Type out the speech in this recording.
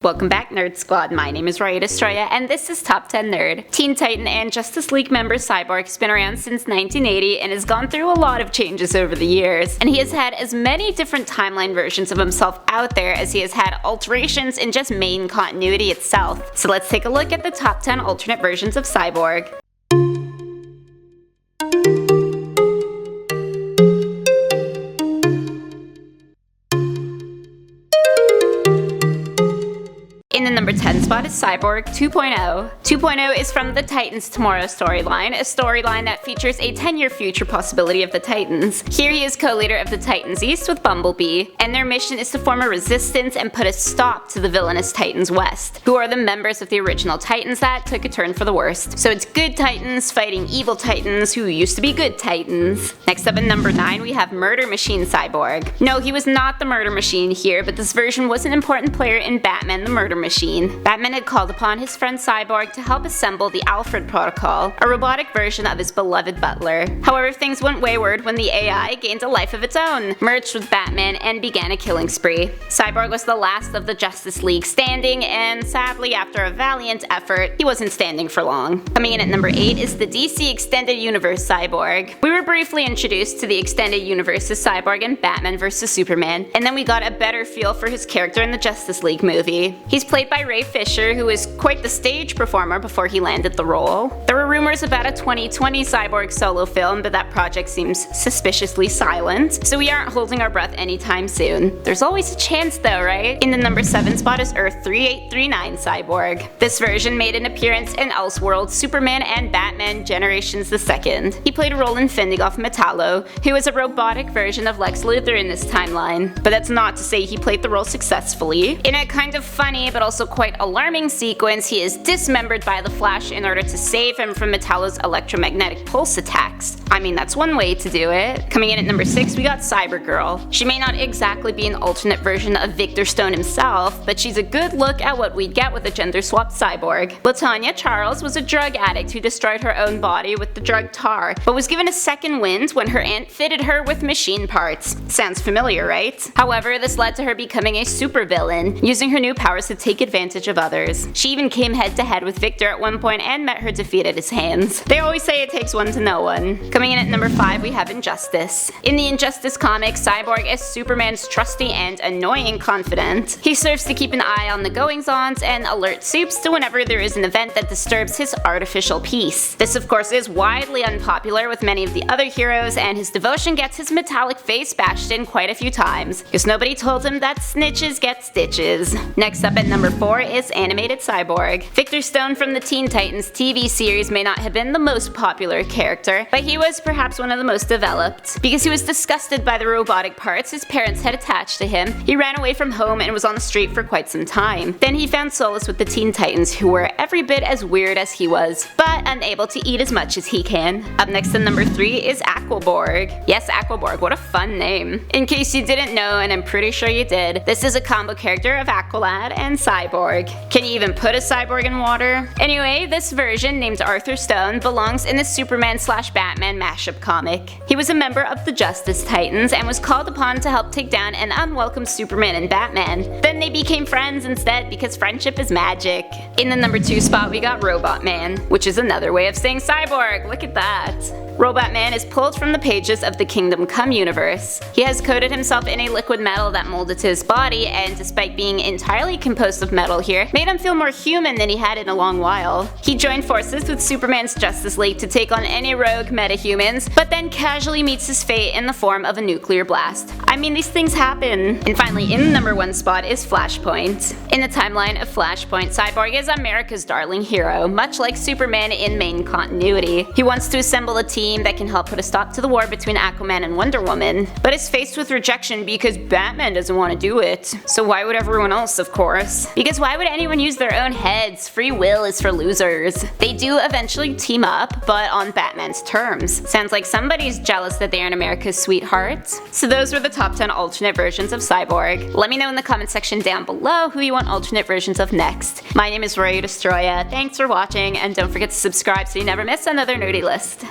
Welcome back, Nerd Squad. My name is Raya Destroya, and this is Top 10 Nerd. Teen Titan and Justice League member Cyborg has been around since 1980 and has gone through a lot of changes over the years. And he has had as many different timeline versions of himself out there as he has had alterations in just main continuity itself. So let's take a look at the top 10 alternate versions of Cyborg. In the number 10 spot is Cyborg 2.0. 2.0 is from the Titans Tomorrow storyline, a storyline that features a 10-year future possibility of the Titans. Here he is co-leader of the Titans East with Bumblebee, and their mission is to form a resistance and put a stop to the villainous Titans West, who are the members of the original Titans that took a turn for the worst. So it's good Titans fighting evil Titans who used to be good Titans. Next up at number 9 we have Murder Machine Cyborg. No, he was not the Murder Machine here, but this version was an important player in Batman the Murder Machine. Batman had called upon his friend Cyborg to help assemble the Alfred Protocol, a robotic version of his beloved butler. However, things went wayward when the AI gained a life of its own, merged with Batman, and began a killing spree. Cyborg was the last of the Justice League standing, and sadly, after a valiant effort, he wasn't standing for long. Coming in at number 8 is the DC Extended Universe Cyborg. We were briefly introduced to the Extended Universe's Cyborg in Batman vs Superman, and then we got a better feel for his character in the Justice League movie. He's played by Ray Fisher, who was quite the stage performer before he landed the role. There were rumors about a 2020 Cyborg solo film, but that project seems suspiciously silent, so we aren't holding our breath anytime soon. There's always a chance though, right? In the number 7 spot is Earth 3839 Cyborg. This version made an appearance in Elseworlds Superman and Batman Generations II. He played a role in Finnegoff Metallo, who is a robotic version of Lex Luthor in this timeline, but that's not to say he played the role successfully. In a kind of funny but also quite alarming sequence, he is dismembered by the Flash in order to save him from Metallo's electromagnetic pulse attacks. I mean, that's one way to do it. Coming in at number 6 we got Cybergirl. She may not exactly be an alternate version of Victor Stone himself, but she's a good look at what we'd get with a gender-swapped cyborg. LaTonya Charles was a drug addict who destroyed her own body with the drug tar, but was given a second wind when her aunt fitted her with machine parts. Sounds familiar, right? However, this led to her becoming a supervillain, using her new powers to take advantage of others. She even came head-to-head with Victor at one point and met her defeat at his hands. They always say it takes one to know one. Coming in at number 5 we have Injustice. In the Injustice comics, Cyborg is Superman's trusty and annoying confidant. He serves to keep an eye on the goings-ons and alert Supes to whenever there is an event that disturbs his artificial peace. This of course is widely unpopular with many of the other heroes, and his devotion gets his metallic face bashed in quite a few times, because nobody told him that snitches get stitches. Next up at number 4 is Animated Cyborg. Victor Stone from the Teen Titans TV series may not have been the most popular character, but he was perhaps one of the most developed. Because he was disgusted by the robotic parts his parents had attached to him, he ran away from home and was on the street for quite some time. Then he found solace with the Teen Titans, who were every bit as weird as he was, but unable to eat as much as he can. Up next at number 3 is Aquaborg. Yes, Aquaborg, what a fun name. In case you didn't know, and I'm pretty sure you did, this is a combo character of Aqualad and Cyborg. Can you even put a cyborg in water? Anyway, this version, named Arthur Stone, belongs in the Superman/Batman mashup comic. He was a member of the Justice Titans and was called upon to help take down an unwelcome Superman and Batman. Then they became friends instead because friendship is magic. In the number 2 spot we got Robot Man, which is another way of saying cyborg. Look at that. Robot Man is pulled from the pages of the Kingdom Come universe. He has coated himself in a liquid metal that molded to his body, and despite being entirely composed of metal here, made him feel more human than he had in a long while. He joined forces with Superman's Justice League to take on any rogue metahumans, but then casually meets his fate in the form of a nuclear blast. I mean, these things happen. And finally, in the number 1 spot is Flashpoint. In the timeline of Flashpoint, Cyborg is America's darling hero, much like Superman in main continuity. He wants to assemble a team that can help put a stop to the war between Aquaman and Wonder Woman, but is faced with rejection because Batman doesn't want to do it. So why would everyone else, of course? Because why would anyone use their own heads? Free will is for losers. They do eventually team up, but on Batman's terms. Sounds like somebody's jealous that they aren't America's sweetheart. So those were the top 10 alternate versions of Cyborg. Let me know in the comment section down below who you want alternate versions of next. My name is Raya Destroya, thanks for watching, and don't forget to subscribe so you never miss another nerdy list.